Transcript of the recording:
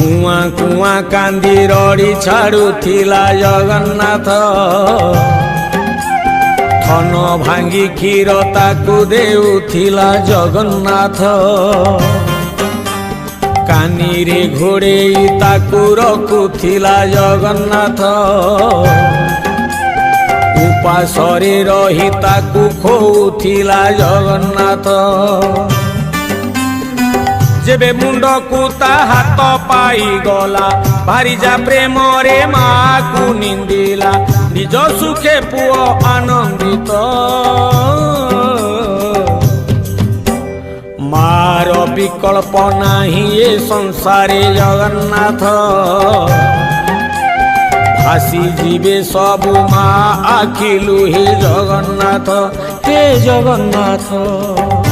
कुआ कुआ कांदी रड़ी छाड़ुथिला जगन्नाथ थन भांगी क्षीर ताकू देउथिला जगन्नाथ कानी रे घोड़े ताकू रखुथिला जगन्नाथ उपासरे रही ताकू खोउथिला जगन्नाथ जेबे मुंड को ता हाथ पाई गला भारी जा प्रेम रे माँ को निंदिला निज सुखे पुओ आनंदित मार विकल्प नाही ये संसारे जगन्नाथ भासी जीवे सब माँ आखिलु हे जगन्नाथ हे जगन्नाथ।